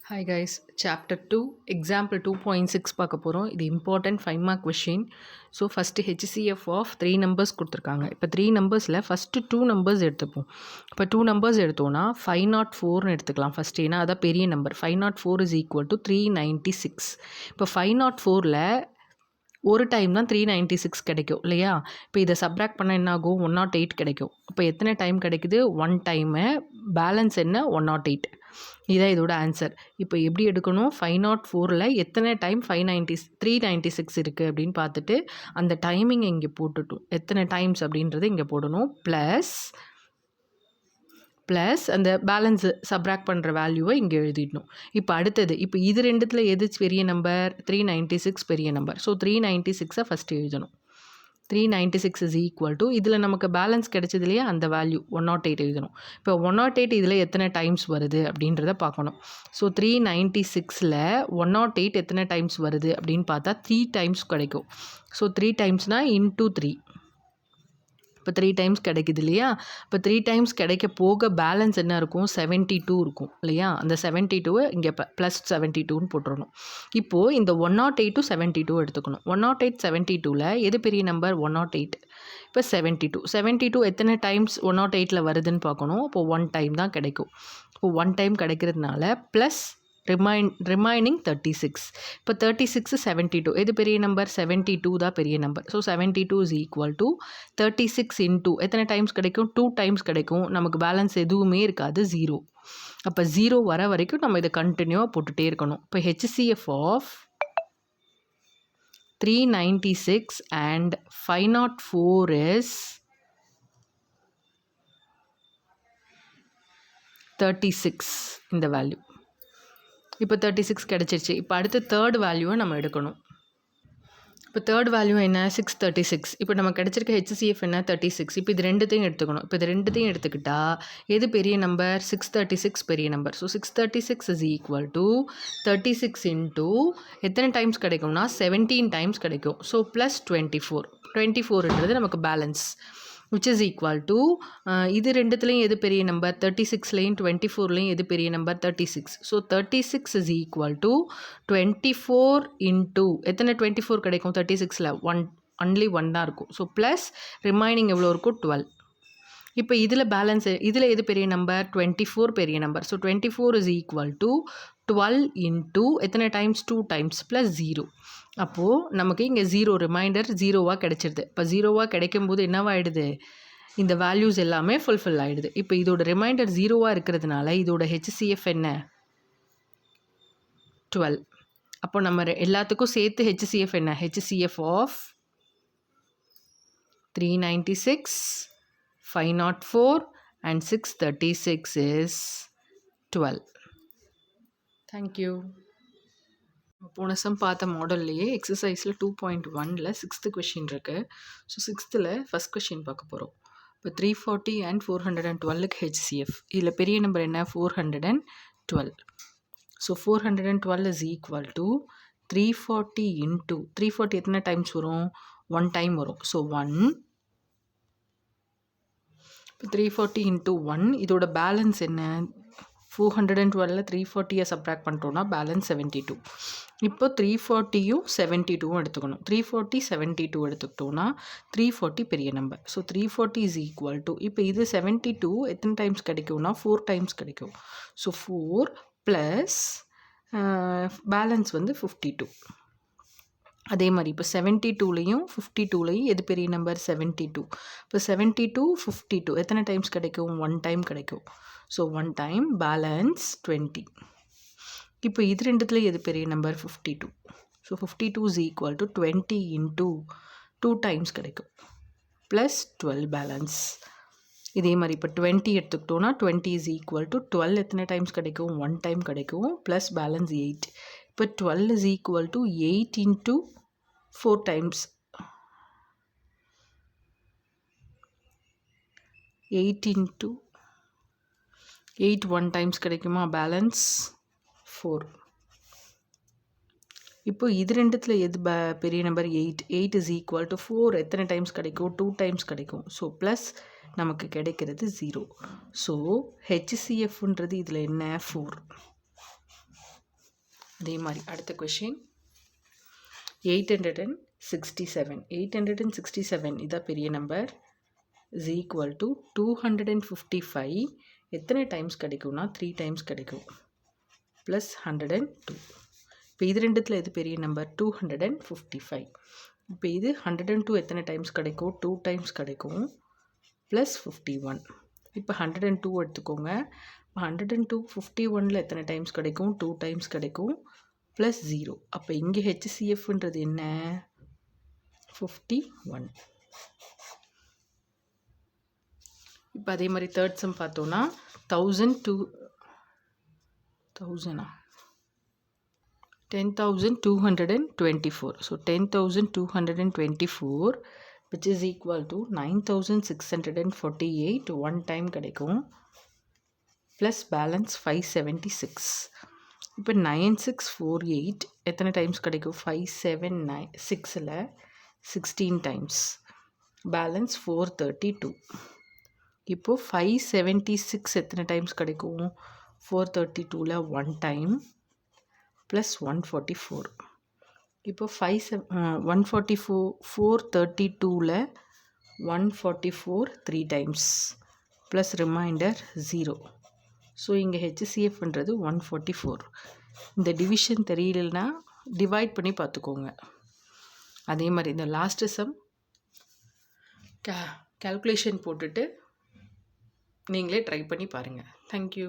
Hi guys, chapter 2, example 2.6 பார்க்க போகிறோம். இது important 5 mark question. So first HCF of 3 numbers கொடுத்துருக்காங்க. இப்போ 3 நம்பர்ஸில் ஃபஸ்ட்டு 2 numbers எடுத்துப்போம். இப்போ 2 numbers எடுத்தோன்னா 504ன்னு எடுத்துக்கலாம் ஃபஸ்ட்டு, ஏன்னா அதான் பெரிய நம்பர். 504 is equal to 396. இப்போ 504ல் ஒரு டைம் தான் 396 கிடைக்கும் இல்லையா? இப்போ இதை சப்ராக்ட் பண்ண என்ன ஆகும்? 108 கிடைக்கும். இப்போ எத்தனை டைம் கிடைக்குது? 1 டைமு. பேலன்ஸ் என்ன? 108. இதான் இதோட ஆன்சர். இப்போ எப்படி எடுக்கணும்? 504ல் எத்தனை டைம் 396 இருக்குது அப்படின்னு பார்த்துட்டு அந்த டைமிங் இங்கே போட்டுட்டோம். எத்தனை டைம்ஸ் அப்படின்றது இங்கே போடணும். ப்ளஸ் அந்த பேலன்ஸு சப்ராக்ட் பண்ணுற வேல்யூவை இங்கே எழுதிடணும். இப்போ அடுத்தது, இப்போ இது ரெண்டுத்தில் எது பெரிய நம்பர்? 396 பெரிய நம்பர். ஸோ 396 ஃபஸ்ட்டு எழுதணும். 396 இஸ் ஈக்குவல் டு, இதில் நமக்கு பேலன்ஸ் கிடைச்சது இல்லையா, அந்த வேல்யூ 108 எழுதணும். இப்போ 108 இதில் எத்தனை டைம்ஸ் வருது அப்படின்றத பார்க்கணும். ஸோ 396ல் 108 எத்தனை டைம்ஸ் வருது அப்படின்னு பார்த்தா 3 டைம்ஸ் கிடைக்கும். ஸோ 3 டைம்ஸ்னால் இன்டூ 3. இப்போ 3 டைம்ஸ் கிடைக்குது இல்லையா? இப்போ 3 டைம்ஸ் கிடைக்க போக பேலன்ஸ் என்ன இருக்கும்? 72 இருக்கும் இல்லையா? அந்த 72 இங்கே ப்ளஸ் 72ன்னு போட்டுறணும். இப்போது இந்த 108 to 72 எடுத்துக்கணும். 108 72ல் எது பெரிய நம்பர்? 108. இப்போ 72 எத்தனை டைம்ஸ் 108ல் வருதுன்னு பார்க்கணும். இப்போது 1 டைம் தான் கிடைக்கும். இப்போ 1 டைம் கிடைக்கிறதுனால ப்ளஸ் ரிமைனிங் 36. இப்போ 36 72 எது பெரிய நம்பர்? 72 தான் பெரிய number. So 72 is equal to 36 into எத்தனை டைம்ஸ் கிடைக்கும்? 2 டைம்ஸ் கிடைக்கும். நமக்கு பேலன்ஸ் எதுவுமே இருக்காது, 0. அப்போ 0 வர வரைக்கும் நம்ம இதை கண்டினியூவாக போட்டுகிட்டே இருக்கணும். இப்போ HCF ஆஃப் 396 அண்ட் 504 இஸ் 36 இந்த வேல்யூ. இப்போ 36 கிடச்சிருச்சு. இப்போ அடுத்து தேர்ட் வேல்யூவை நம்ம எடுக்கணும். இப்போ தேர்ட் வேல்யூ என்ன? 636. இப்போ நம்ம கிடச்சிருக்க HCF என்ன? 36. இப்போ இது ரெண்டுத்தையும் எடுத்துக்கணும். இப்போ இது ரெண்டுத்தையும் எடுத்துக்கிட்டா எது பெரிய நம்பர்? 636 பெரிய number. So 636 is equal to 36 into எத்தனை டைம்ஸ் கிடைக்கும்னா 17 டைம்ஸ் கிடைக்கும். ஸோ ப்ளஸ் 24ன்றது நமக்கு balance, which is equal to இது ரெண்டுத்துலேயும் எது பெரிய நம்பர்? 36லேயும் 24லேயும் எது பெரிய number? 36. So 36 is equal to 24 into எத்தனை 24 கிடைக்கும் 36ல்? 1, ஒன்லி 1 தான் இருக்கும். ஸோ ப்ளஸ் ரிமைனிங் எவ்வளோ இருக்கும்? 12. இப்போ இதில் பேலன்ஸ், இதில் எது பெரிய நம்பர்? 24 பெரிய number. So 24 is equal to 12 into எத்தனை டைம்ஸ்? 2 times plus 0. அப்போது நமக்கு இங்கே 0 ரிமைண்டர் 0வாக கிடைச்சிருது. இப்போ 0வாக கிடைக்கும்போது என்னவாகிடுது? இந்த வேல்யூஸ் எல்லாமே ஃபுல்ஃபில் ஆகிடுது. இப்போ இதோட ரிமைண்டர் 0வாக இருக்கிறதுனால இதோட HCF என்ன? 12. அப்போ நம்ம எல்லாத்துக்கும் சேர்த்து HCF என்ன? HCF of 396, 504 and 636 is 12. Thank you. போன சம் பார்த்த மாடல்லையே எக்ஸசைஸில் 2.1ல் 6th கொஷின் இருக்குது. ஸோ 6th ஃபஸ்ட் கொஷின் பார்க்க போகிறோம். இப்போ 340 and 412க்கு HCF. இதில் பெரிய நம்பர் என்ன? 412. So 412 is equal to 340 into 340 எத்தனை டைம்ஸ் வரும்? 1 டைம் வரும். ஸோ 1. இப்போ 340 இன்டூ 1, இதோட பேலன்ஸ் என்ன? 412ல் 340 சப்ராக்ட் பண்ணிட்டோன்னா பேலன்ஸ் 72. இப்போ 340யும் 72வும் எடுத்துக்கணும். 340 72 எடுத்துக்கிட்டோன்னா 340 பெரிய number. So 340 is equal to, இப்போ இது 72 எத்தனை டைம்ஸ் கிடைக்கும்னா 4 டைம்ஸ் கிடைக்கும். ஸோ 4 ப்ளஸ் பேலன்ஸ் வந்து 52. அதே மாதிரி இப்போ 72லேயும் 52லேயும் எது பெரிய நம்பர்? 72. இப்போ 72 52 எத்தனை டைம்ஸ் கிடைக்கும்? 1 டைம் கிடைக்கும். So 1 time, balance 20. இப்போ இது ரெண்டுத்துல எது பெரிய number? 52. So 52 is equal to 20 into 2 times கிடைக்கும் ப்ளஸ் 12 பேலன்ஸ். இதே மாதிரி இப்போ 20 எடுத்துக்கிட்டோன்னா 20 இஸ் ஈக்குவல் டு 12 எத்தனை டைம்ஸ் கிடைக்கும்? 1 டைம் கிடைக்கும் ப்ளஸ் பேலன்ஸ் 8. இப்போ 12 is equal to 8 into 4 times. 8 into 8 1 times கிடைக்குமா? பேலன்ஸ் 4. இப்போ இது ரெண்டுத்தில் எது பெரிய நம்பர்? 8. 8 இஸ் ஈக்குவல் டு 4 எத்தனை டைம்ஸ் கிடைக்கும்? 2 டைம்ஸ் கிடைக்கும். ஸோ ப்ளஸ் நமக்கு கிடைக்கிறது 0. ஸோ HCFன்றது இதில் என்ன? 4. அதே மாதிரி அடுத்த கொஷின் 867 இதான் பெரிய நம்பர் is equal to 255 எத்தனை டைம்ஸ் கிடைக்கும்னா 3 டைம்ஸ் கிடைக்கும் ப்ளஸ் 102. இப்போ இது ரெண்டுத்தில் எது பெரிய நம்பர் 255. இப்போ இது 102 எத்தனை டைம்ஸ் கிடைக்கும் 2 டைம்ஸ் கிடைக்கும் ப்ளஸ் 51. இப்போ 102 எடுத்துக்கோங்க. 102 51ல் எத்தனை டைம்ஸ் கிடைக்கும் 2 டைம்ஸ் கிடைக்கும் ப்ளஸ் 0. அப்போ இங்கே ஹெச்சிஎஃப்ன்றது என்ன 51. இப்போ அதே மாதிரி தேர்ட் சம் பார்த்தோன்னா 10,224. So 10,224 which is equal to 9,648 one time கிடைக்கும் ப்ளஸ் பேலன்ஸ் 576. இப்போ 9648 எத்தனை டைம்ஸ் கிடைக்கும் 576ல் 16 டைம்ஸ் பேலன்ஸ் 432. இப்போது 576 எத்தனை டைம்ஸ் கிடைக்கும் 432ல் ஒன் டைம் ப்ளஸ் 144. இப்போ 432ல் 144 3 டைம்ஸ் ப்ளஸ் ரிமைண்டர் 0. ஸோ இங்கே ஹெச்சிஎஃப்ன்றது 144. இந்த டிவிஷன் தெரியலனா டிவைட் பண்ணி பார்த்துக்கோங்க. அதே மாதிரி இந்த லாஸ்ட்டு சம் கால்குலேஷன் போட்டுட்டு நீங்களே ட்ரை பண்ணி பாருங்கள். தேங்க்யூ.